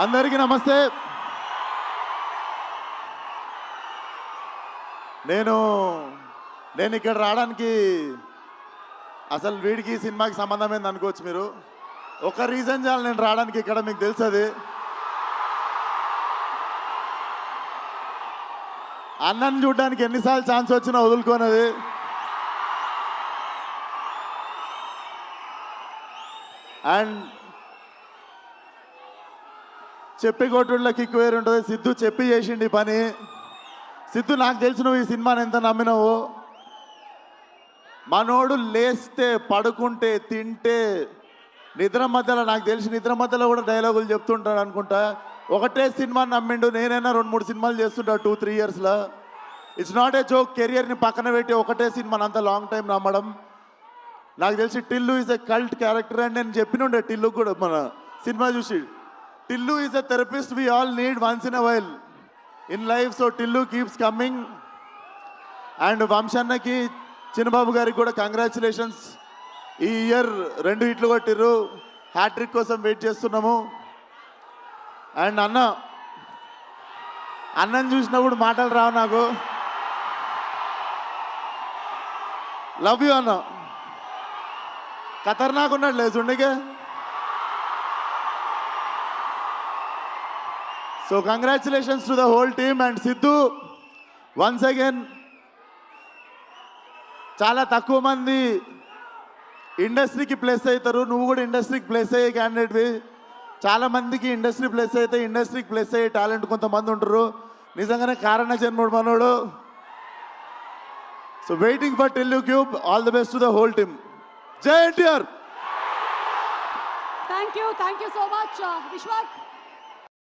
అందరికీ నమస్తే. నేను ఇక్కడ రావడానికి అసలు వీడికి సినిమాకి సంబంధం ఏంది అనుకోవచ్చు మీరు. ఒక రీజన్ చాలు నేను రావడానికి ఇక్కడ, మీకు తెలుసు అది. అన్నని చూడడానికి ఎన్నిసార్లు ఛాన్స్ వచ్చినా వదులుకోనది. అండ్ చెప్పి కొట్టుళ్ళ కిక్ వేరు ఉంటుంది. సిద్ధు చెప్పి చేసిండి పని. సిద్ధు నాకు తెలిసి నువ్వు ఈ సినిమాని ఎంత నమ్మినావు. మనోడు లేస్తే పడుకుంటే తింటే నిద్ర మధ్యలో, నాకు తెలిసి నిద్ర మధ్యలో కూడా డైలాగులు చెప్తుంటాడు అనుకుంటా. ఒకటే సినిమాని నమ్మిండు. నేనైనా 2-3 సినిమాలు చేస్తుంటా 2-3 ఇయర్స్లో. It's not a joke. కెరియర్ని పక్కన పెట్టి ఒకటే సినిమాని అంత లాంగ్ టైం నమ్మడం. నాకు తెలిసి Tillu is a cult character అని నేను చెప్పినుండే టిల్లు కూడా మన సినిమా చూసి. Tillu is a therapist we all need once in a while in life. So Tillu keeps coming. And వంశన్నకి, చిన్నబాబు గారికి కూడా కంగ్రాచులేషన్స్. ఈ ఇయర్ 2 హిట్లు కొట్టిర్రు. హ్యాట్రిక్ కోసం వెయిట్ చేస్తున్నాము. అండ్ అన్నని చూసినప్పుడు మాటలు రావు నాకు. లవ్ యూ అన్న. ఖతర్నాక్ ఉన్నాడు లేచుండికే. So congratulations to the whole team. And Siddhu once again, చాలా తక్కువ మంది ఇండస్ట్రీకి ప్లేస్ అవుతారు. నువ్వు కూడా ఇండస్ట్రీకి ప్లేస్ అయ్యే క్యాండిడేట్వి. చాలా మందికి ఇండస్ట్రీ ప్లేస్ అయితే ఇండస్ట్రీకి ప్లేస్ అయ్యే టాలెంట్ కొంతమంది ఉంటారు. నిజంగానే కారణ జన్ముడు మనోడు. So waiting for Tillu cube. All the best to the whole team. జై NTR. Thank you so much, Vishwak.